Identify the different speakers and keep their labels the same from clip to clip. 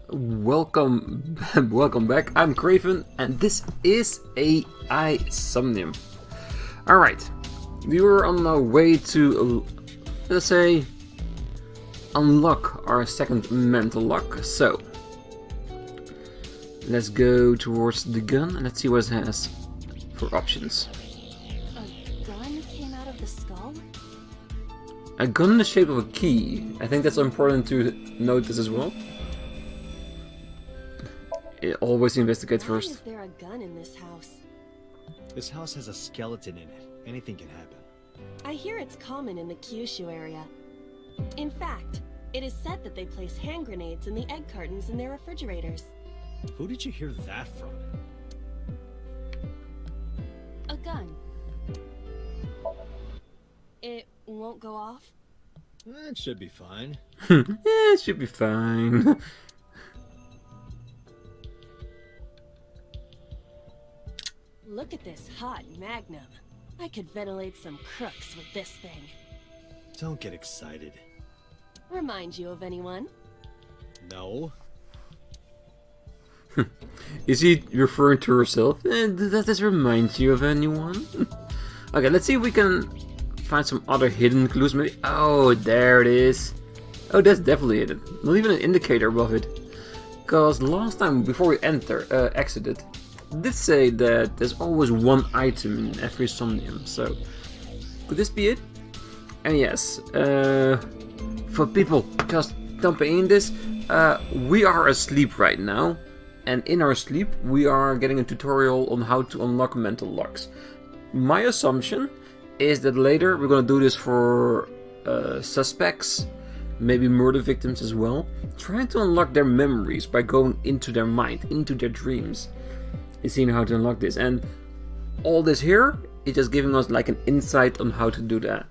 Speaker 1: Welcome, welcome back. I'm Craven, and this is AI Somnium. Alright, we were on our way to, let's say, unlock our second mental lock. So, let's go towards the gun and let's see what it has for options.
Speaker 2: A gun came out of the skull?
Speaker 1: A gun in the shape of a key. I think that's important to notice as well. Always investigate first.
Speaker 2: Why is there a gun in this house?
Speaker 3: This house has a skeleton in it. Anything can happen.
Speaker 2: I hear it's common in the Kyushu area. In fact, it is said that they place hand grenades in the egg cartons in their refrigerators.
Speaker 3: Who did you hear that from?
Speaker 2: A gun. It won't go off?
Speaker 3: It should be fine.
Speaker 1: Yeah, it should be fine.
Speaker 2: Look at this hot magnum. I could ventilate some crooks with this thing.
Speaker 3: Don't get excited.
Speaker 2: Remind you of anyone?
Speaker 3: No.
Speaker 1: Is he referring to herself? Does this remind you of anyone? Okay, let's see if we can find some other hidden clues. Maybe. Oh, there it is. Oh, that's definitely hidden. Not even an indicator above it. Because last time, before we exited, it did say that there's always one item in every Somnium. So, could this be it? And yes, for people just dumping in this, we are asleep right now. And in our sleep, we are getting a tutorial on how to unlock mental locks. My assumption is that later we're going to do this for suspects, maybe murder victims as well, trying to unlock their memories by going into their mind, into their dreams, and seeing how to unlock this. And all this here is just giving us like an insight on how to do that.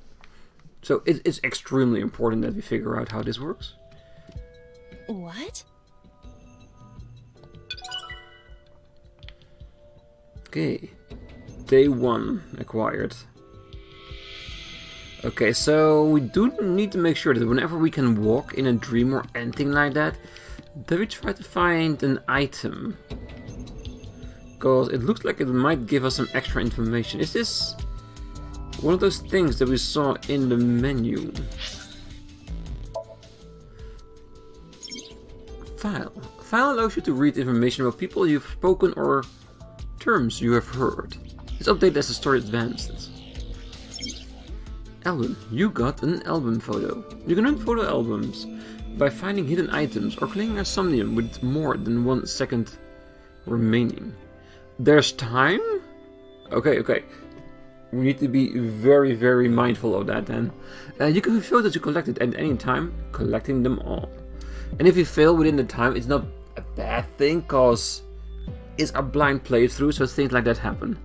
Speaker 1: So it's extremely important that we figure out how this works.
Speaker 2: What?
Speaker 1: Okay, day 1 acquired. Okay, so we do need to make sure that whenever we can walk in a dream or anything like that we try to find an item. Because it looks like it might give us some extra information. Is this one of those things that we saw in the menu? File. File allows you to read information about people you've spoken or terms you have heard. It's updated as the story advances. Album. You got an album photo. You can earn photo albums by finding hidden items or cleaning a Somnium with more than 1 second remaining. There's time? Okay. We need to be very, very mindful of that then. You can view photos you collected at any time, collecting them all. And if you fail within the time, it's not a bad thing, cause it's a blind playthrough, so things like that happen.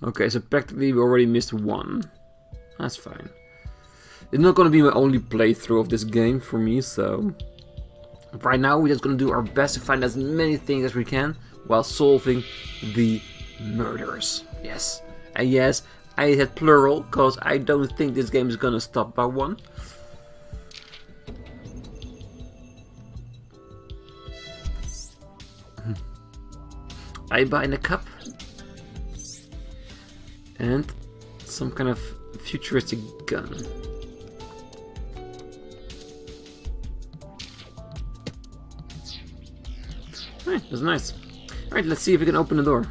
Speaker 1: Okay, so practically we already missed 1. That's fine. It's not gonna be my only playthrough of this game for me, so right now we're just gonna do our best to find as many things as we can while solving the murders. Yes, and yes, I said plural because I don't think this game is gonna stop by 1. I buy in a cup and some kind of futuristic gun. Alright, that's nice. Alright, let's see if we can open the door.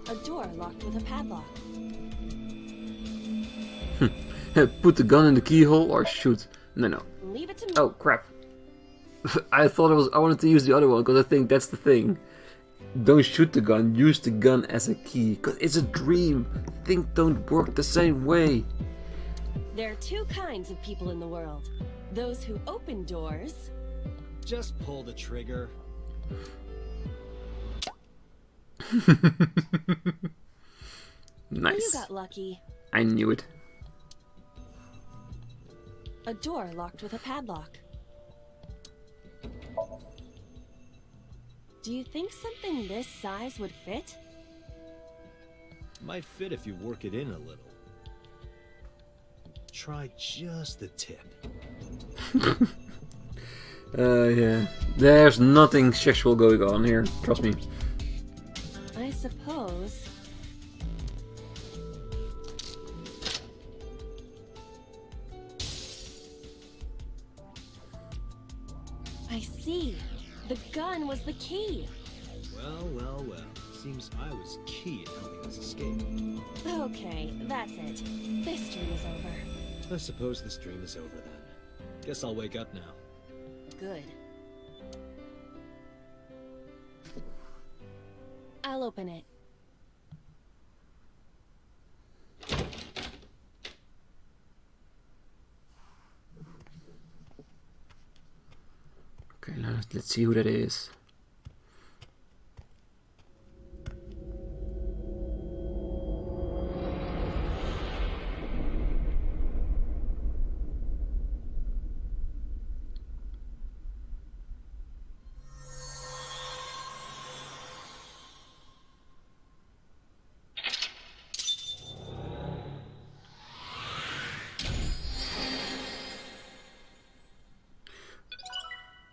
Speaker 2: A door locked with a padlock.
Speaker 1: Put the gun in the keyhole or shoot. No.
Speaker 2: Leave it to me.
Speaker 1: Oh, crap. I wanted to use the other one because I think that's the thing. Don't shoot the gun, use the gun as a key. Because it's a dream. Things don't work the same way.
Speaker 2: There are 2 kinds of people in the world. Those who open doors.
Speaker 3: Just pull the trigger.
Speaker 1: Nice.
Speaker 2: You got lucky.
Speaker 1: I knew it.
Speaker 2: A door locked with a padlock. Do you think something this size would fit?
Speaker 3: Might fit if you work it in a little. try just the tip.
Speaker 1: Yeah. There's nothing sexual going on here, trust me.
Speaker 2: I suppose. I see. The gun was the key.
Speaker 3: Well, well, well. Seems I was key at helping us escape.
Speaker 2: Okay, that's it. This dream is over.
Speaker 3: I suppose this dream is over then. Guess I'll wake up now.
Speaker 2: Good. I'll open it.
Speaker 1: Okay, now let's see who that is.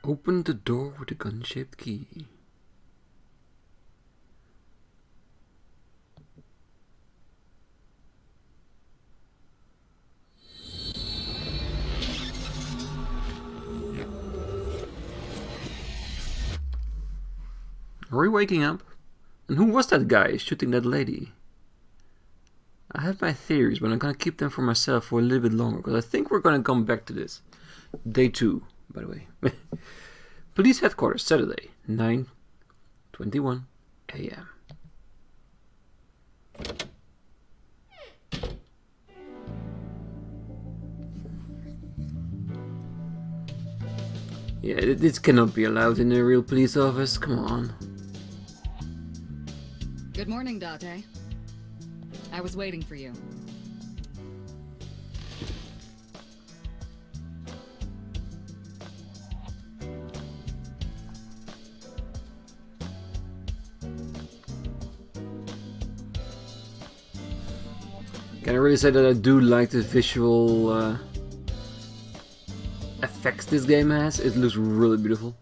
Speaker 1: Open the door with a gun-shaped key. Are we waking up? And who was that guy shooting that lady? I have my theories, but I'm gonna keep them for myself for a little bit longer, because I think we're gonna come back to this. Day 2, by the way. Police headquarters, Saturday, 9:21 a.m. Yeah, this cannot be allowed in a real police office, come on.
Speaker 4: Good morning, Date. I was waiting for you.
Speaker 1: Can I really say that I do like the visual effects this game has? It looks really beautiful.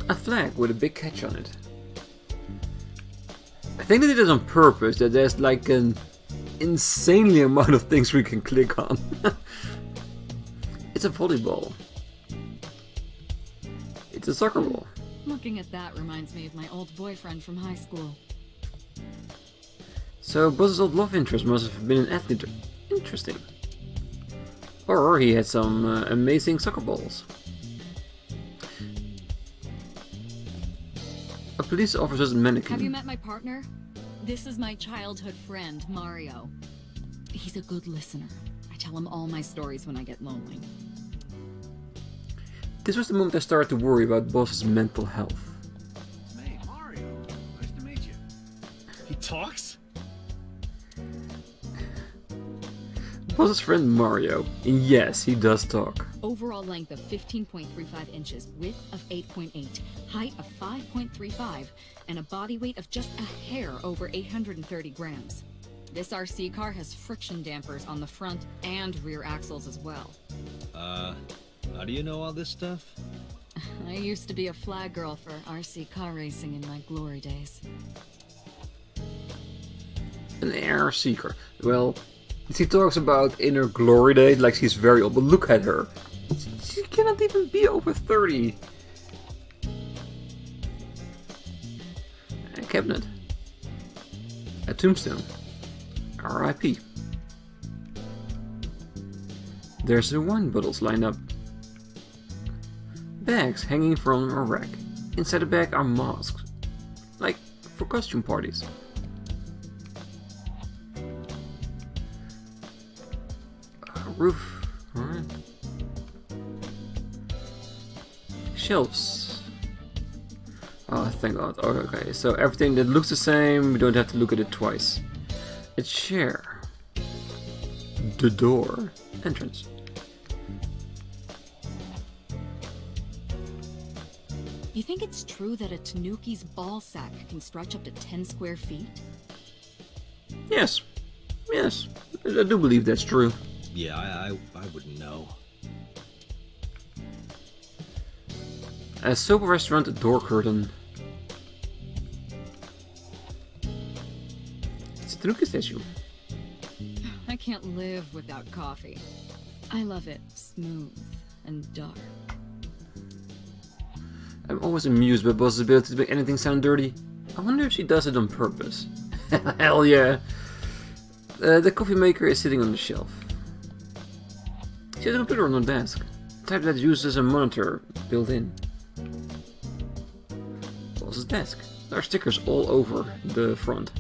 Speaker 1: A flag with a big catch on it. I think they did it on purpose, that there's like an insanely amount of things we can click on. It's a volleyball. It's a soccer ball.
Speaker 4: Looking at that reminds me of my old boyfriend from high school.
Speaker 1: So Buzz's old love interest must have been an athlete. Interesting. Or he had some amazing soccer balls. A police officer's mannequin.
Speaker 4: Have you met my partner? This is my childhood friend, Mario. He's a good listener. I tell him all my stories when I get lonely.
Speaker 1: This was the moment I started to worry about Buzz's mental health.
Speaker 3: Hey, Mario. Nice to meet you. He talks?
Speaker 1: Buzz's friend Mario. And yes, he does talk.
Speaker 4: Overall length of 15.35 inches, width of 8.8, height of 5.35, and a body weight of just a hair over 830 grams. This RC car has friction dampers on the front and rear axles as well.
Speaker 3: How do you know all this stuff?
Speaker 4: I used to be a flag girl for RC car racing in my glory days.
Speaker 1: An air seeker. Well, she talks about in her glory days like she's very old, but look at her. She cannot even be over 30. A cabinet. A tombstone. R.I.P. There's the wine bottles lined up. Bags hanging from a rack. Inside the bag are masks. Like for costume parties. Roof. Alright. Shelves. Oh, thank God. Okay, so everything that looks the same, we don't have to look at it twice. A chair. The door. Entrance.
Speaker 4: You think it's true that a Tanuki's ball sack can stretch up to 10 square feet?
Speaker 1: Yes. Yes. I do believe that's true.
Speaker 5: Yeah, I wouldn't know.
Speaker 1: A soap restaurant door curtain. It's a Tanuki statue.
Speaker 4: I can't live without coffee. I love it smooth and dark.
Speaker 1: I'm always amused by Boss's ability to make anything sound dirty. I wonder if she does it on purpose. Hell yeah! The coffee maker is sitting on the shelf. She has a computer on her desk. The type that uses a monitor built in. Boss's desk. There are stickers all over the front.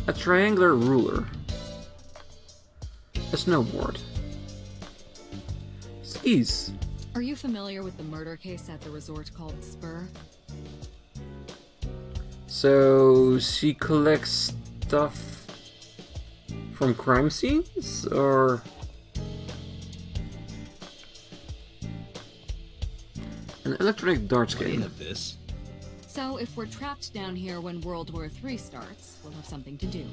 Speaker 1: A triangular ruler. A snowboard. Skis.
Speaker 4: Are you familiar with the murder case at the resort called Spur?
Speaker 1: So she collects stuff from crime scenes, or an electronic darts
Speaker 5: Why do you
Speaker 1: game?
Speaker 5: have this?
Speaker 4: So if we're trapped down here when World War III starts, we'll have something to do.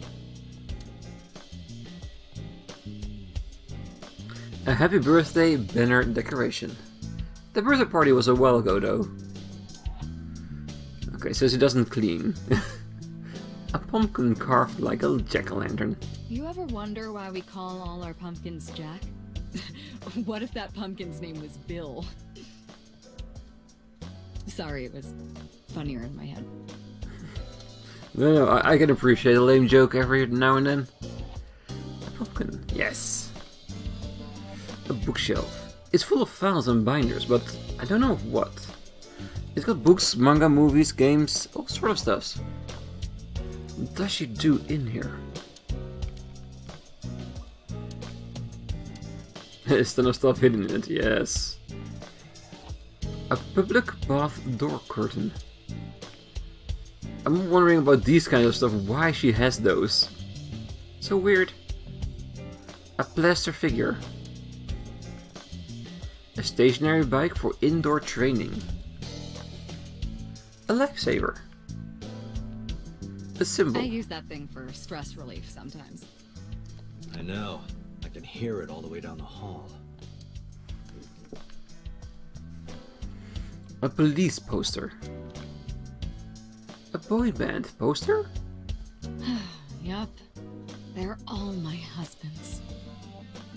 Speaker 1: A happy birthday banner decoration. The birthday party was a while ago, though. Okay, so she doesn't clean. A pumpkin carved like a jack-o'-lantern.
Speaker 4: You ever wonder why we call all our pumpkins Jack? What if that pumpkin's name was Bill? Sorry, it was funnier in my head.
Speaker 1: No, I can appreciate a lame joke every now and then. A pumpkin, yes. A bookshelf. It's full of files and binders, but I don't know of what. It's got books, manga, movies, games, all sort of stuffs. What does she do in here? There's a ton of stuff hidden in it, yes. A public bath door curtain. I'm wondering about these kinds of stuff, why she has those. So weird. A plaster figure. A stationary bike for indoor training. A lifesaver. A symbol.
Speaker 4: I use that thing for stress relief sometimes.
Speaker 5: I know. I can hear it all the way down the hall.
Speaker 1: A police poster. A boy band poster?
Speaker 4: Yup. They're all my husbands.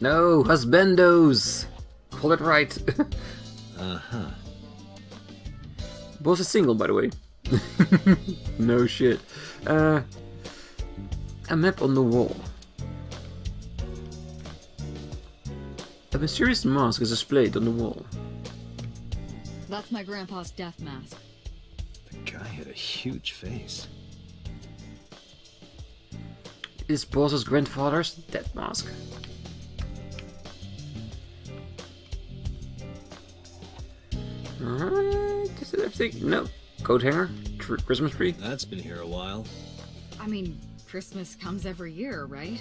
Speaker 1: No, husbandos! Call it right.
Speaker 5: Uh-huh.
Speaker 1: Boss is single, by the way. No shit. A map on the wall. A mysterious mask is displayed on the wall.
Speaker 4: That's my grandpa's death mask.
Speaker 5: The guy had a huge face.
Speaker 1: It's Boss's grandfather's death mask. Alright, is that everything? No. Coat hanger? Christmas tree?
Speaker 5: That's been here a while.
Speaker 4: I mean, Christmas comes every year, right?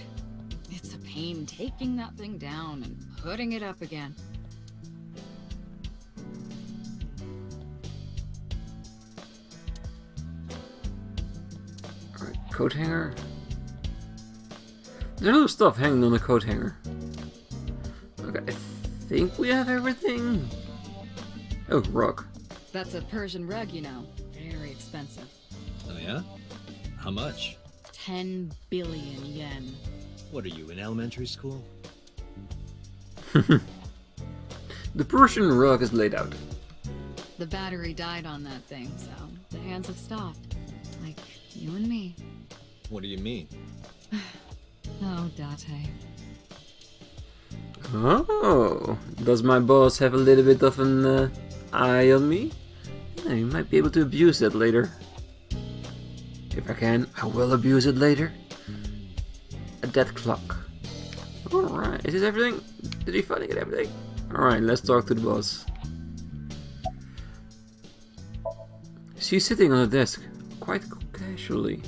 Speaker 4: It's a pain taking that thing down and putting it up again.
Speaker 1: Alright, coat hanger. There's a little stuff hanging on the coat hanger. Okay, I think we have everything. Oh, rug.
Speaker 4: That's a Persian rug, you know. Very expensive.
Speaker 5: Oh yeah? How much?
Speaker 4: 10 billion yen.
Speaker 5: What are you, in elementary school?
Speaker 1: The Persian rug is laid out.
Speaker 4: The battery died on that thing, so the hands have stopped. Like you and me.
Speaker 5: What do you mean?
Speaker 4: Oh, Date.
Speaker 1: Oh, does my boss have a little bit of an eye on me? Yeah, he might be able to abuse that later. If I can, I will abuse it later. A dead clock. Alright, is this everything? Did he finally get everything? Alright, let's talk to the boss. She's sitting on the desk, quite casually.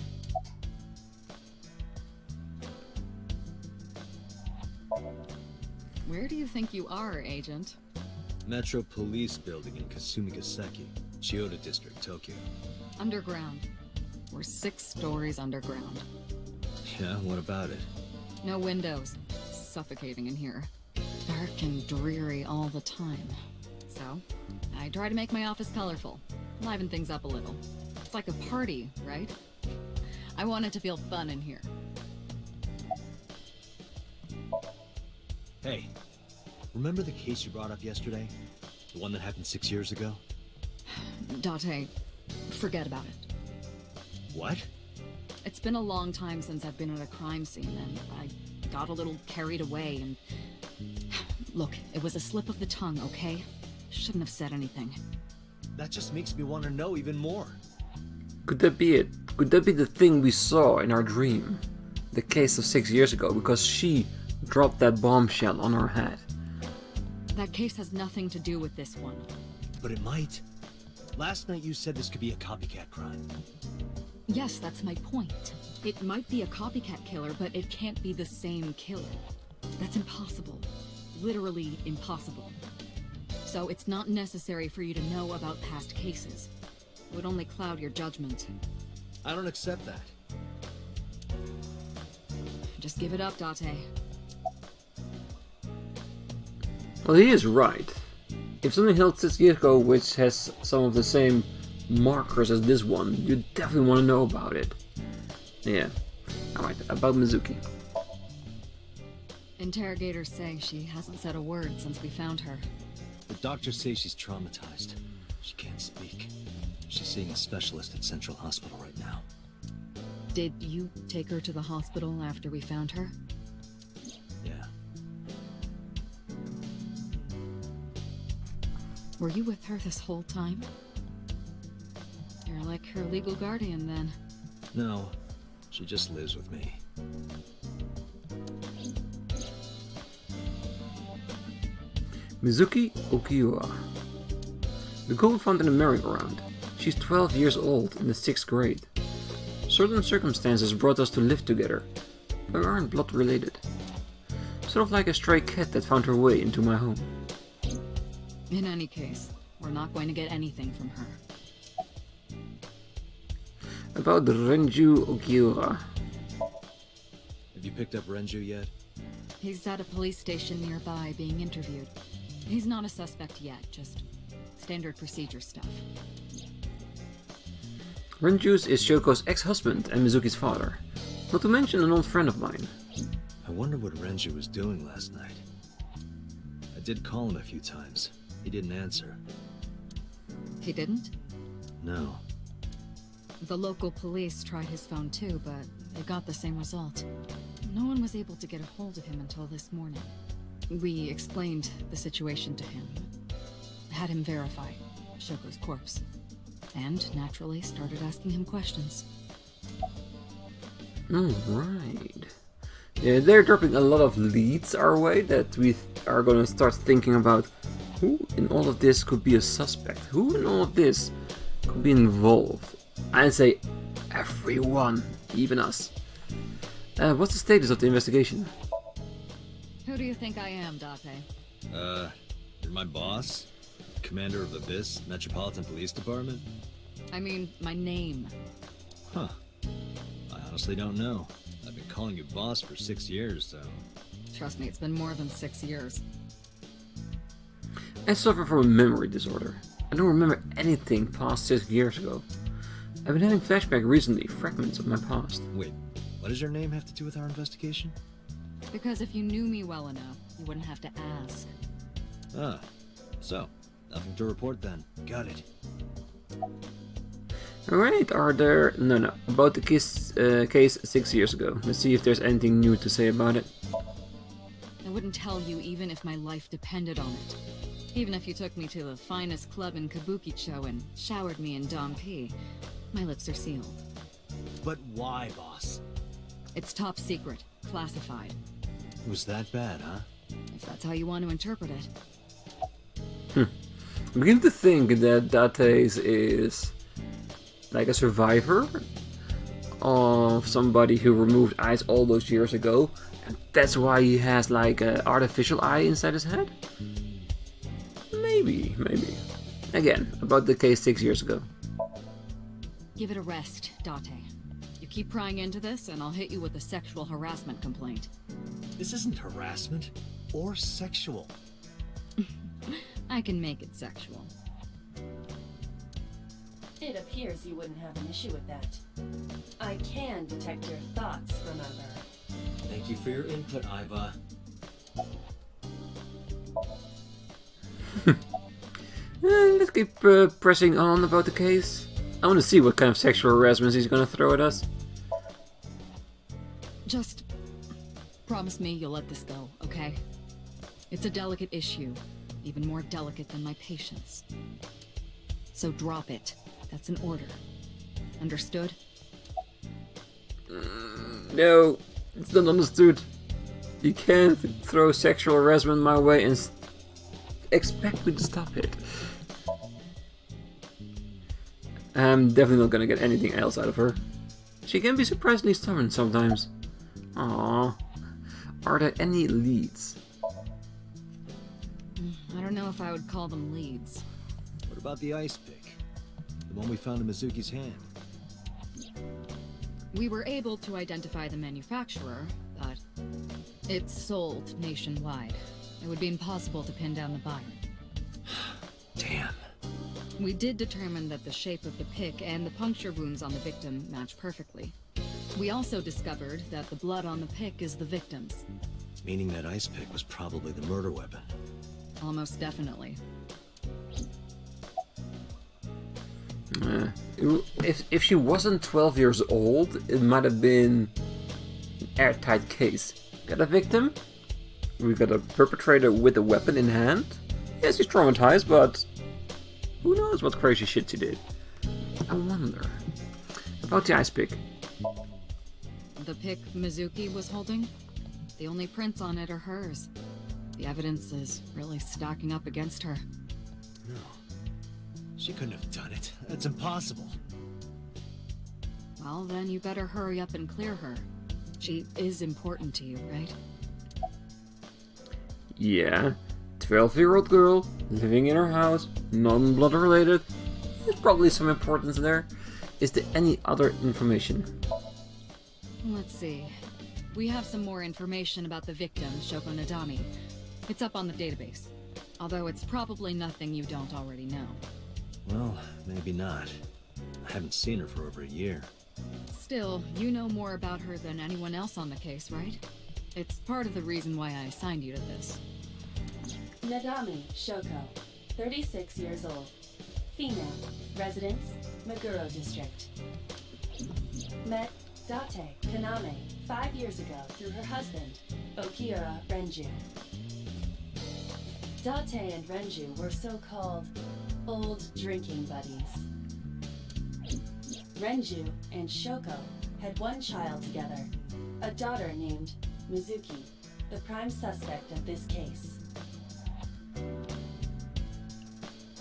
Speaker 4: Where do you think you are, Agent?
Speaker 5: Metro Police Building in Kasumigaseki, Chiyoda District, Tokyo.
Speaker 4: Underground. We're 6 stories underground.
Speaker 5: Yeah, what about it?
Speaker 4: No windows. Suffocating in here. Dark and dreary all the time. So, I try to make my office colorful. Liven things up a little. It's like a party, right? I want it to feel fun in here.
Speaker 5: Hey, remember the case you brought up yesterday? The one that happened 6 years ago?
Speaker 4: Date, forget about it.
Speaker 5: What?
Speaker 4: It's been a long time since I've been at a crime scene, and I got a little carried away, and... Look, it was a slip of the tongue, okay? Shouldn't have said anything.
Speaker 5: That just makes me want to know even more.
Speaker 1: Could that be it? Could that be the thing we saw in our dream? The case of 6 years ago, because she dropped that bombshell on our head.
Speaker 4: That case has nothing to do with this one.
Speaker 5: But it might. Last night you said this could be a copycat crime.
Speaker 4: Yes, that's my point. It might be a copycat killer, but it can't be the same killer. That's impossible. Literally impossible. So it's not necessary for you to know about past cases. It would only cloud your judgment.
Speaker 5: I don't accept that.
Speaker 4: Just give it up, Date.
Speaker 1: Well, he is right. If something held 6 years ago which has some of the same markers as this one, you definitely want to know about it. Yeah. Alright, about Mizuki.
Speaker 4: Interrogators say she hasn't said a word since we found her.
Speaker 5: The doctors say she's traumatized. She can't speak. She's seeing a specialist at Central Hospital right now.
Speaker 4: Did you take her to the hospital after we found her?
Speaker 5: Yeah.
Speaker 4: Were you with her this whole time? You're like her legal guardian then.
Speaker 5: No, she just lives with me.
Speaker 1: Mizuki Okiura. The girl found in a merry-go-round. She's 12 years old in the 6th grade. Certain circumstances brought us to live together, but we aren't blood related. Sort of like a stray cat that found her way into my home.
Speaker 4: In any case, we're not going to get anything from her.
Speaker 1: About Renju Okiura.
Speaker 5: Have you picked up Renju yet?
Speaker 4: He's at a police station nearby being interviewed. He's not a suspect yet, just standard procedure stuff.
Speaker 1: Renju's is Shoko's ex-husband and Mizuki's father, not to mention an old friend of mine.
Speaker 5: I wonder what Renju was doing last night. I did call him a few times. He didn't answer.
Speaker 4: He didn't?
Speaker 5: No.
Speaker 4: The local police tried his phone too, but they got the same result. No one was able to get a hold of him until this morning. We explained the situation to him. Had him verify Shoko's corpse. And naturally started asking him questions.
Speaker 1: Right. Yeah, they're dropping a lot of leads our way that we are going to start thinking about who in all of this could be a suspect. Who in all of this could be involved? I'd say everyone, even us. What's the status of the investigation?
Speaker 4: Who do you think I am, Date?
Speaker 5: You're my boss? Commander of Abyss, Metropolitan Police Department?
Speaker 4: I mean, my name.
Speaker 5: Huh. I honestly don't know. I've been calling you boss for 6 years, so...
Speaker 4: Trust me, it's been more than 6 years.
Speaker 1: I suffer from a memory disorder. I don't remember anything past 6 years ago. I've been having flashbacks recently, fragments of my past.
Speaker 5: Wait, what does your name have to do with our investigation?
Speaker 4: Because if you knew me well enough, you wouldn't have to ask.
Speaker 5: Ah, so, nothing to report then. Got it.
Speaker 1: Alright, are there... No, about the case 6 years ago. Let's see if there's anything new to say about it.
Speaker 4: I wouldn't tell you even if my life depended on it. Even if you took me to the finest club in Kabukicho and showered me in Dompi, my lips are sealed.
Speaker 5: But why, boss?
Speaker 4: It's top secret, classified.
Speaker 5: It was that bad, huh?
Speaker 4: If that's how you want to interpret it.
Speaker 1: I begin to think that Dates is like a survivor of somebody who removed eyes all those years ago, and that's why he has like an artificial eye inside his head? Maybe. Again, about the case 6 years ago.
Speaker 4: Give it a rest, Date. You keep prying into this, and I'll hit you with a sexual harassment complaint.
Speaker 5: This isn't harassment or sexual.
Speaker 4: I can make it sexual.
Speaker 2: It appears you wouldn't have an issue with that. I can detect your thoughts, remember?
Speaker 5: Thank you for your input, Iva.
Speaker 1: Let's keep pressing on about the case. I want to see what kind of sexual harassment he's gonna throw at us.
Speaker 4: Just promise me you'll let this go, okay? It's a delicate issue, even more delicate than my patience. So drop it. That's an order. Understood?
Speaker 1: No, it's not understood. You can't throw sexual harassment my way and expect me to stop it. I'm definitely not gonna get anything else out of her. She can be surprisingly stubborn sometimes. Aww. Are there any leads?
Speaker 4: I don't know if I would call them leads.
Speaker 5: What about the ice pick? The one we found in Mizuki's hand?
Speaker 4: We were able to identify the manufacturer, but it's sold nationwide. It would be impossible to pin down the buyer.
Speaker 5: Damn.
Speaker 4: We did determine that the shape of the pick and the puncture wounds on the victim match perfectly. We also discovered that the blood on the pick is the victim's.
Speaker 5: Meaning that ice pick was probably the murder weapon.
Speaker 4: Almost definitely.
Speaker 1: If she wasn't 12 years old, it might have been an airtight case. Got a victim? We got a perpetrator with a weapon in hand? Yes, he's traumatized, but who knows what crazy shit she did. I wonder. About the ice pick.
Speaker 4: The pick Mizuki was holding? The only prints on it are hers. The evidence is really stacking up against her.
Speaker 5: No. She couldn't have done it. That's impossible.
Speaker 4: Well, then you better hurry up and clear her. She is important to you, right?
Speaker 1: Yeah. 12-year-old girl, living in her house, non-blood related. There's probably some importance there. Is there any other information?
Speaker 4: Let's see. We have some more information about the victim, Shoko Nadami. It's up on the database. Although it's probably nothing you don't already know.
Speaker 5: Well, maybe not. I haven't seen her for over a year.
Speaker 4: Still, you know more about her than anyone else on the case, right? It's part of the reason why I assigned you to this.
Speaker 2: Nadami Shoko, 36 years old. Female. Residence, Meguro District. Met Date Kaname 5 years ago through her husband, Okiura Renju. Date and Renju were so-called old drinking buddies. Renju and Shoko had one child together, a daughter named Mizuki, the prime suspect of this case.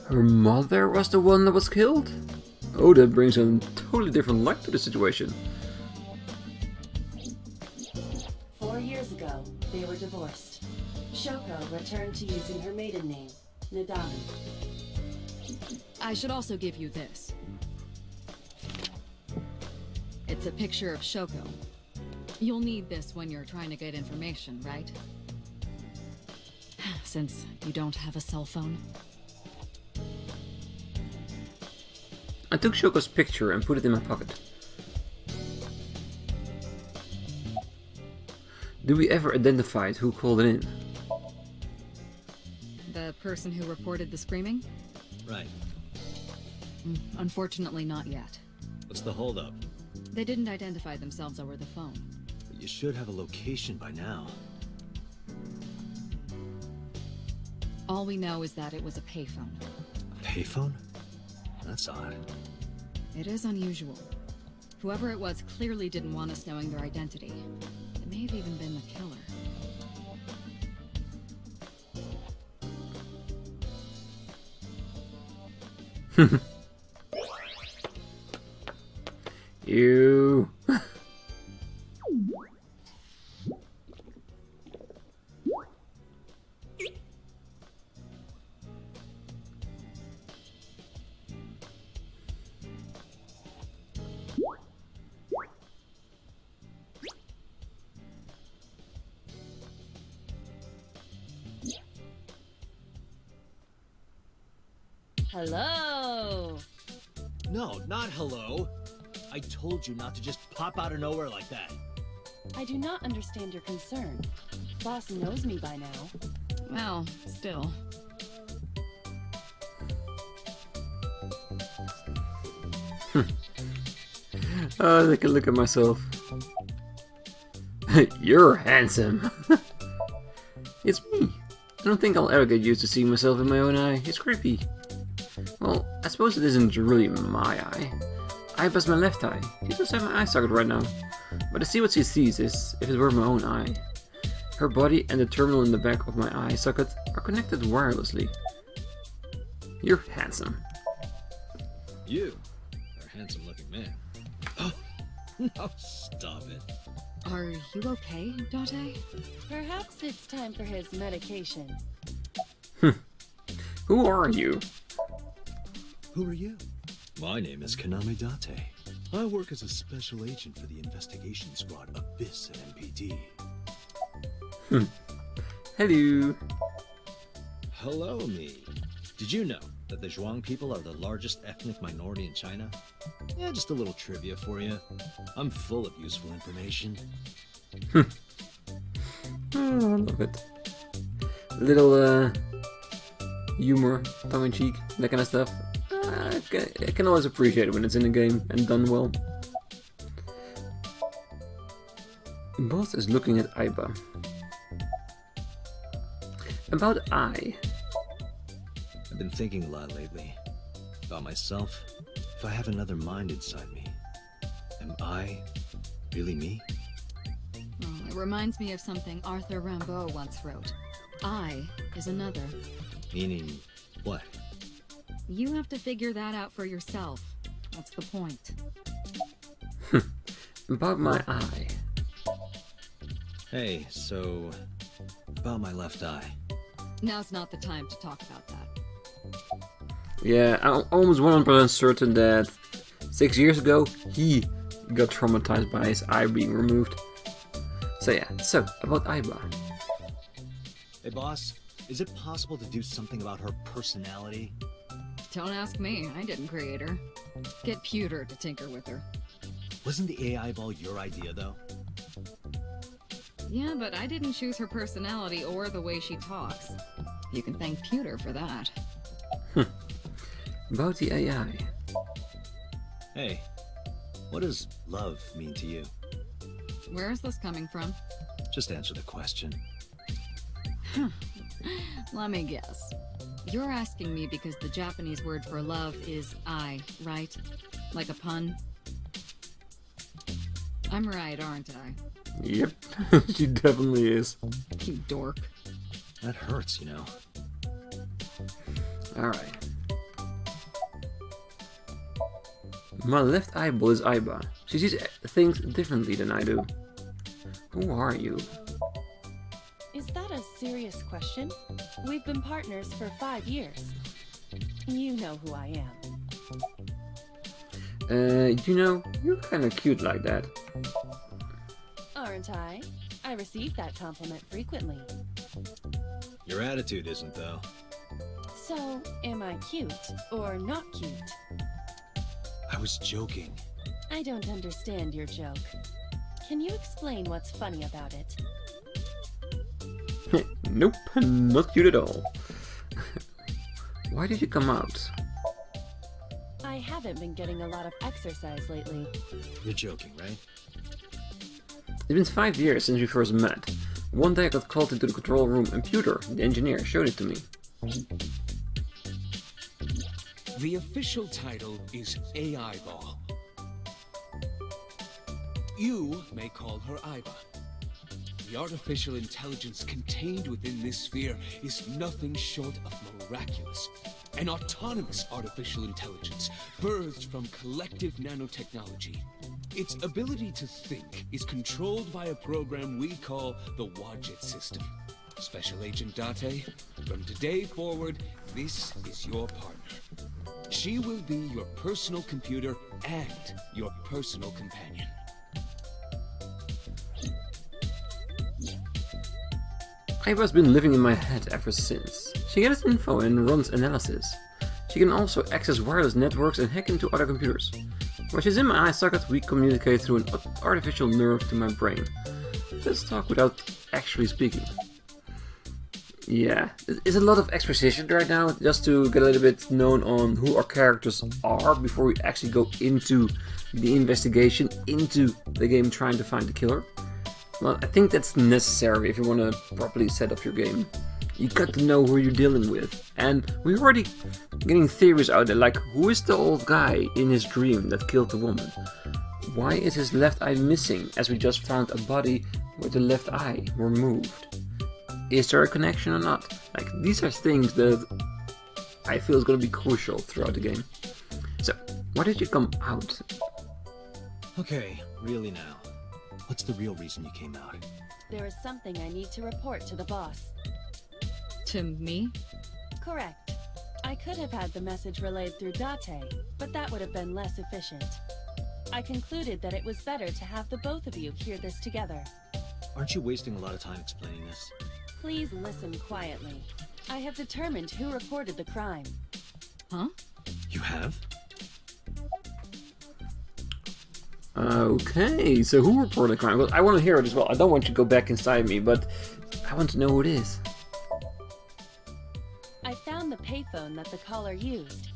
Speaker 1: Her mother was the one that was killed? Oh, that brings a totally different light to the situation.
Speaker 2: 4 years ago, they were divorced. Shoko returned to using her maiden name, Nadami.
Speaker 4: I should also give you this. It's a picture of Shoko. You'll need this when you're trying to get information, right? Since you don't have a cell phone.
Speaker 1: I took Shoko's picture and put it in my pocket. Did we ever identify who called it in?
Speaker 4: The person who reported the screaming?
Speaker 5: Right.
Speaker 4: Unfortunately, not yet.
Speaker 5: What's the holdup?
Speaker 4: They didn't identify themselves over the phone.
Speaker 5: But you should have a location by now.
Speaker 4: All we know is that it was a payphone.
Speaker 5: A payphone? That's odd.
Speaker 4: It is unusual. Whoever it was clearly didn't want us knowing their identity. It may have even been the killer.
Speaker 1: Ew.
Speaker 6: Hello.
Speaker 5: No, not hello. I told you not to just pop out of nowhere like that.
Speaker 2: I do not understand your concern. Boss knows me by now.
Speaker 4: Well, still.
Speaker 1: Oh, take a look at myself. You're handsome. It's me. I don't think I'll ever get used to seeing myself in my own eye. It's creepy. Well, I suppose it isn't really my eye. Aiba's my left eye. She's inside my eye socket right now. But to see what she sees is if it were my own eye. Her body and the terminal in the back of my eye socket are connected wirelessly. You're handsome.
Speaker 5: You are a handsome looking man. Oh, no, stop it.
Speaker 4: Are you okay, Date?
Speaker 2: Perhaps it's time for his medication.
Speaker 1: Who are you?
Speaker 5: Who are you? My name is Kaname Date. I work as a special agent for the investigation squad Abyss at MPD.
Speaker 1: Hello.
Speaker 5: Hello, me. Did you know that the Zhuang people are the largest ethnic minority in China? Yeah, just a little trivia for you. I'm full of useful information.
Speaker 1: Oh, I love it. Little humor, tongue in cheek, that kind of stuff. I can always appreciate it when it's in a game and done well. Boss is looking at Aiba. About I.
Speaker 5: I've been thinking a lot lately. About myself. If I have another mind inside me. Am I really me?
Speaker 4: Well, it reminds me of something Arthur Rimbaud once wrote. I is another.
Speaker 5: Meaning what?
Speaker 4: You have to figure that out for yourself. That's the point.
Speaker 1: About my eye.
Speaker 5: Hey, so... about my left eye.
Speaker 4: Now's not the time to talk about that.
Speaker 1: Yeah, I'm almost 100% certain that 6 years ago, he got traumatized by his eye being removed. So yeah, so, about Aiba.
Speaker 5: Hey boss, is it possible to do something about her personality?
Speaker 4: Don't ask me, I didn't create her. Get Pewter to tinker with her.
Speaker 5: Wasn't the AI ball your idea though?
Speaker 4: Yeah, but I didn't choose her personality or the way she talks. You can thank Pewter for that.
Speaker 1: About the AI.
Speaker 5: Hey, what does love mean to you?
Speaker 4: Where is this coming from?
Speaker 5: Just answer the question.
Speaker 4: Let me guess. You're asking me because the Japanese word for love is ai, right? Like a pun? I'm right, aren't I?
Speaker 1: Yep, she definitely is.
Speaker 4: You dork.
Speaker 5: That hurts, you know.
Speaker 1: Alright. My left eyeball is Aiba. She sees things differently than I do. Who are you?
Speaker 2: Is that a serious question? We've been partners for 5 years. You know who I am.
Speaker 1: You know, you're kinda cute like that.
Speaker 2: Aren't I? I receive that compliment frequently.
Speaker 5: Your attitude isn't though.
Speaker 2: So, am I cute or not cute?
Speaker 5: I was joking.
Speaker 2: I don't understand your joke. Can you explain what's funny about it?
Speaker 1: Nope, not cute at all. Why did you come out?
Speaker 2: I haven't been getting a lot of exercise lately.
Speaker 5: You're joking, right?
Speaker 1: It's been 5 years since we first met. One day I got called into the control room and Pewter, the engineer, showed it to me.
Speaker 7: The official title is AI Ball. You may call her Aiba. The artificial intelligence contained within this sphere is nothing short of miraculous. An autonomous artificial intelligence birthed from collective nanotechnology. Its ability to think is controlled by a program we call the Wadjet system. Special Agent Date, from today forward, this is your partner. She will be your personal computer and your personal companion.
Speaker 1: Aiba's been living in my head ever since. She gets info and runs analysis. She can also access wireless networks and hack into other computers. While she's in my eye socket, we communicate through an artificial nerve to my brain. Let's talk without actually speaking. Yeah, there's a lot of exposition right now, just to get a little bit known on who our characters are before we actually go into the investigation, into the game trying to find the killer. Well, I think that's necessary if you want to properly set up your game. You got to know who you're dealing with. And we're already getting theories out there, like who is the old guy in his dream that killed the woman? Why is his left eye missing, as we just found a body with the left eye removed? Is there a connection or not? Like, these are things that I feel is going to be crucial throughout the game. So, why did you come out?
Speaker 5: Okay, really now. What's the real reason you came out?
Speaker 2: There is something I need to report to the boss.
Speaker 4: To me?
Speaker 2: Correct. I could have had the message relayed through Date, but that would have been less efficient. I concluded that it was better to have the both of you hear this together.
Speaker 5: Aren't you wasting a lot of time explaining this?
Speaker 2: Please listen quietly. I have determined who reported the crime.
Speaker 4: Huh?
Speaker 5: You have?
Speaker 1: Okay, so who reported the crime? Well, I want to hear it as well. I don't want you to go back inside me, but I want to know who it is.
Speaker 2: I found the payphone that the caller used.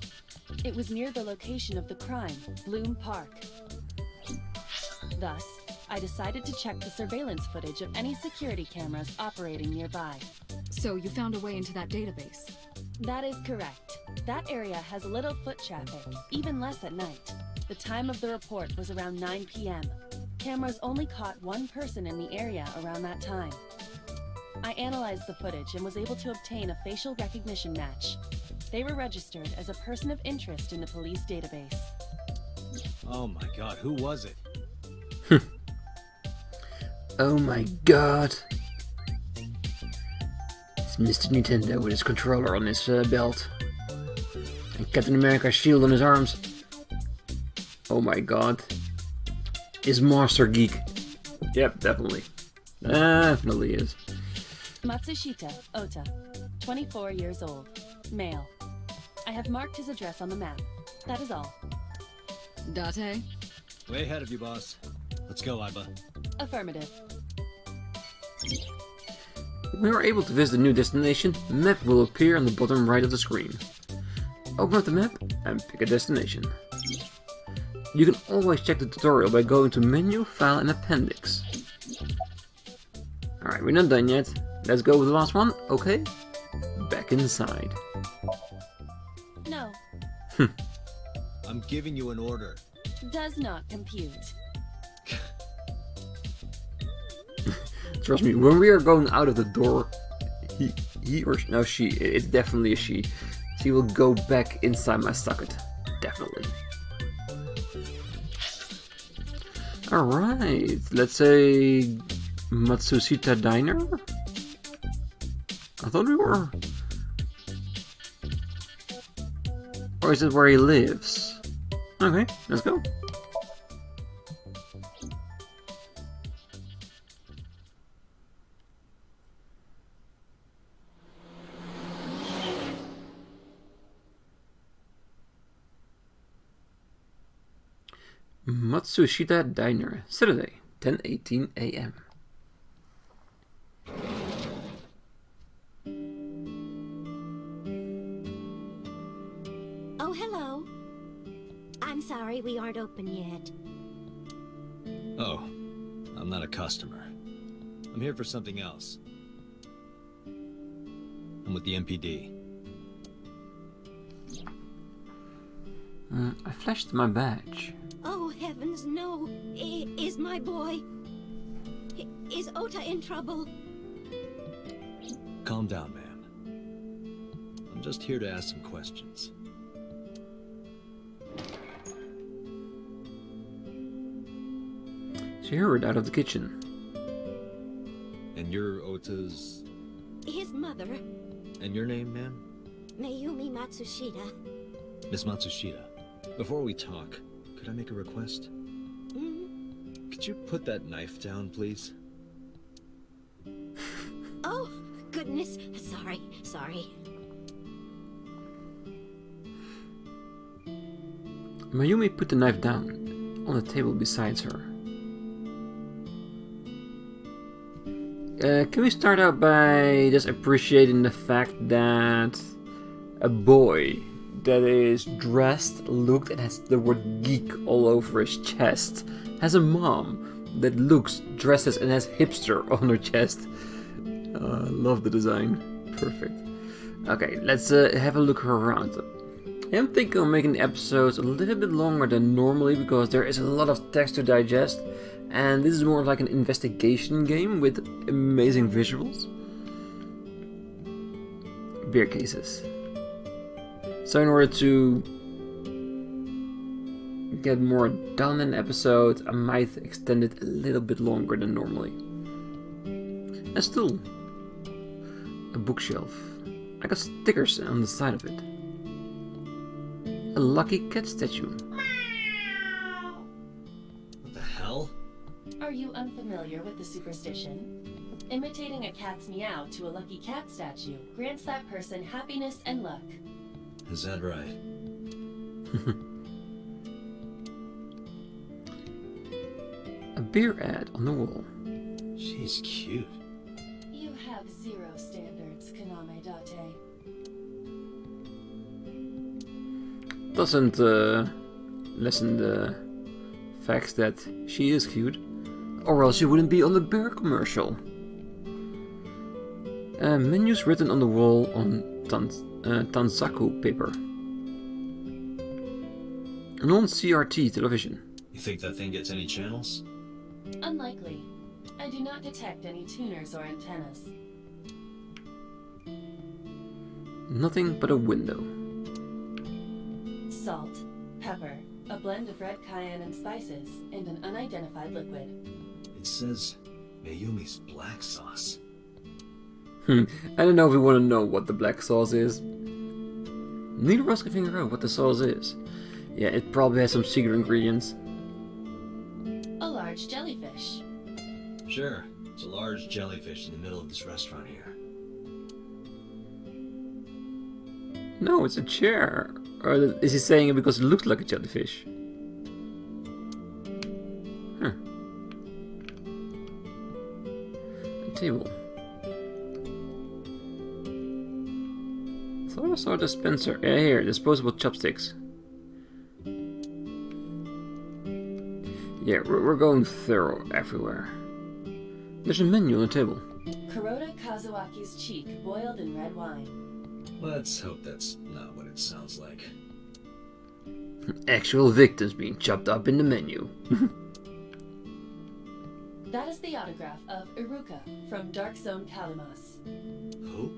Speaker 2: It was near the location of the crime, Bloom Park. Thus, I decided to check the surveillance footage of any security cameras operating nearby.
Speaker 4: So you found a way into that database?
Speaker 2: That is correct. That area has little foot traffic, even less at night. The time of the report was around 9 p.m. Cameras only caught one person in the area around that time. I analyzed the footage and was able to obtain a facial recognition match. They were registered as a person of interest in the police database.
Speaker 5: Oh my god, who was it?
Speaker 1: Oh my god. It's Mr. Nintendo with his controller on his belt. And Captain America's shield on his arms. Oh my god. Is Master Geek. Yep, definitely. Definitely is.
Speaker 2: Matsushita Ota, 24 years old, male. I have marked his address on the map. That is all.
Speaker 4: Date?
Speaker 5: Way ahead of you, boss. Let's go, Iba.
Speaker 2: Affirmative.
Speaker 1: When we are able to visit a new destination, the map will appear on the bottom right of the screen. Open up the map and pick a destination. You can always check the tutorial by going to Menu, File and Appendix. Alright, we're not done yet. Let's go with the last one, okay? Back inside.
Speaker 2: No,
Speaker 5: I'm giving you an order.
Speaker 2: does not compute.
Speaker 1: Trust me, when we are going out of the door, he or no, she, it's definitely a she will go back inside my socket. Definitely. Alright, let's say Matsushita Diner? I thought we were... Or is it where he lives? Okay, let's go. Matsushita Diner, Saturday, 10:18 a.m.
Speaker 6: Oh, hello. I'm sorry we aren't open yet.
Speaker 5: Oh, I'm not a customer. I'm here for something else. I'm with the MPD.
Speaker 1: I flashed my badge.
Speaker 6: Oh, heavens, no. Is my boy... Is Ota in trouble?
Speaker 5: Calm down, ma'am. I'm just here to ask some questions.
Speaker 1: She hurried out of the kitchen.
Speaker 5: And you're Ota's...
Speaker 6: His mother,
Speaker 5: And your name, ma'am?
Speaker 6: Mayumi Matsushita.
Speaker 5: Miss Matsushita, before we talk, could I make a request? Could you put that knife down, please?
Speaker 6: Oh, goodness. Sorry.
Speaker 1: Mayumi put the knife down on the table beside her. Can we start out by just appreciating the fact that a boy that is dressed, looked, and has the word geek all over his chest has a mom that looks, dresses, and has hipster on her chest. Love the design. Perfect. Okay, let's have a look around. I am thinking of making the episodes a little bit longer than normally because there is a lot of text to digest, and this is more like an investigation game with amazing visuals. Beer cases. So in order to get more done in an episode, I might extend it a little bit longer than normally. A stool. A bookshelf. I got stickers on the side of it. A lucky cat statue.
Speaker 5: What the hell?
Speaker 2: Are you unfamiliar with the superstition? Imitating a cat's meow to a lucky cat statue grants that person happiness and luck.
Speaker 5: Is that right?
Speaker 1: A beer ad on the wall.
Speaker 5: She's cute.
Speaker 2: You have zero standards, Kaname Date.
Speaker 1: Doesn't lessen the fact that she is cute, or else she wouldn't be on the beer commercial. Menus written on the wall on Tansaku paper. Non-CRT television.
Speaker 5: You think that thing gets any channels?
Speaker 2: Unlikely. I do not detect any tuners or antennas.
Speaker 1: Nothing but a window.
Speaker 2: Salt, pepper, a blend of red cayenne and spices, and an unidentified liquid.
Speaker 5: It says Mayumi's black sauce.
Speaker 1: I don't know if we want to know what the black sauce is. Neither of us can figure out what the sauce is. Yeah, it probably has some secret ingredients.
Speaker 2: A large jellyfish.
Speaker 5: Sure, it's a large jellyfish in the middle of this restaurant here.
Speaker 1: No, it's a chair. Or is he saying it because it looks like a jellyfish? Huh. A table. I thought I saw a dispenser. Yeah, here, disposable chopsticks. Yeah, we're going thorough everywhere. There's a menu on the table.
Speaker 2: Kuroda Kazuaki's cheek boiled in red wine.
Speaker 5: Let's hope that's not what it sounds like.
Speaker 1: Actual victims being chopped up in the menu.
Speaker 2: That is the autograph of Iruka from Dark Zone Kalimas.
Speaker 5: Who?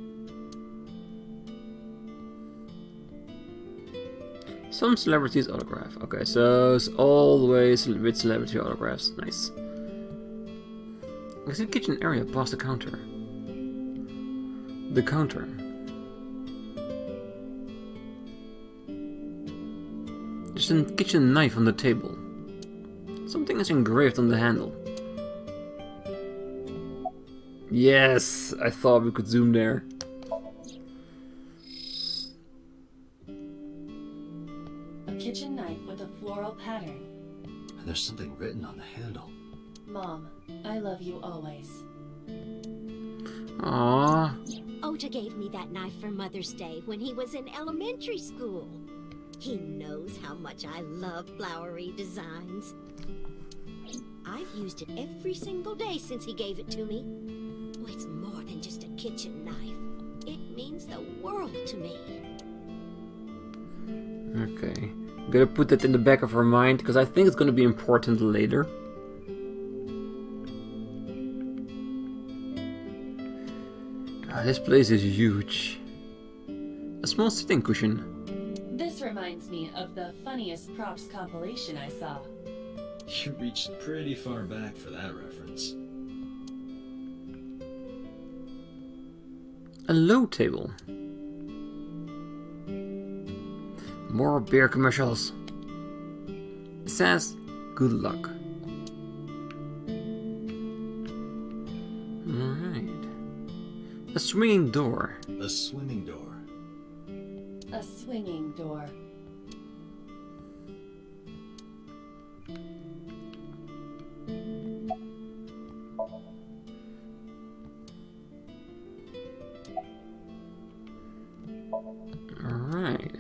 Speaker 1: Some celebrities autograph. Okay, so it's always with celebrity autographs. Nice. There's a kitchen area past the counter. The counter. There's a kitchen knife on the table. Something is engraved on the handle. Yes, I thought we could zoom there.
Speaker 2: A kitchen knife with a floral pattern.
Speaker 5: And there's something written on the handle.
Speaker 2: Mom, I love you always.
Speaker 1: Aww.
Speaker 6: Ota gave me that knife for Mother's Day when he was in elementary school. He knows how much I love flowery designs. I've used it every single day since he gave it to me. Oh, it's more than just a kitchen knife. It means the world to me.
Speaker 1: Okay. I'm gonna put that in the back of her mind because I think it's gonna be important later. This place is huge. A small sitting cushion.
Speaker 2: This reminds me of the funniest props compilation I saw.
Speaker 5: You reached pretty far back for that reference.
Speaker 1: A low table. More beer commercials. It says, good luck. Alright. A swinging door.
Speaker 5: A swimming door.
Speaker 2: A swinging door.
Speaker 1: Alright.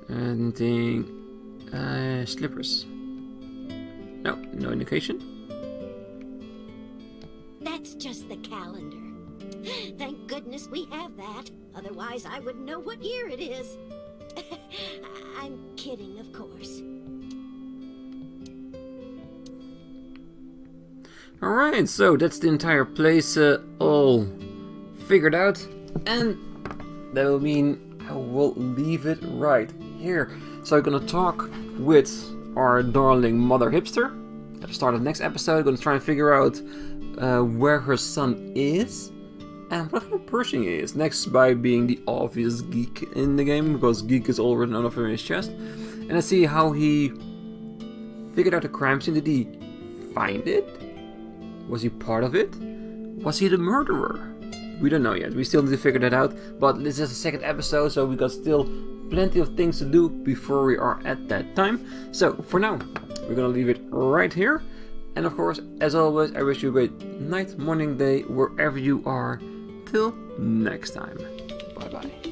Speaker 1: Anything? Slippers. No, no indication.
Speaker 6: That's just the calendar. Thank goodness we have that. Otherwise, I wouldn't know what year it is. I'm kidding, of course.
Speaker 1: Alright, so that's the entire place all figured out. And that will mean I will leave it right here. So I'm gonna talk with our darling mother hipster at the start of the next episode. I'm gonna try and figure out where her son is and what kind of person he is. Next, by being the obvious geek in the game, because geek is all written on over his chest. And let's see how he figured out the crime scene. Did he find it? Was he part of it? Was he the murderer? We don't know yet. We still need to figure that out. But this is the second episode, so we got still plenty of things to do before we are at that time. So for now, we're gonna leave it right here. And of course, as always, I wish you a great night, morning, day, wherever you are. Till next time. Bye bye.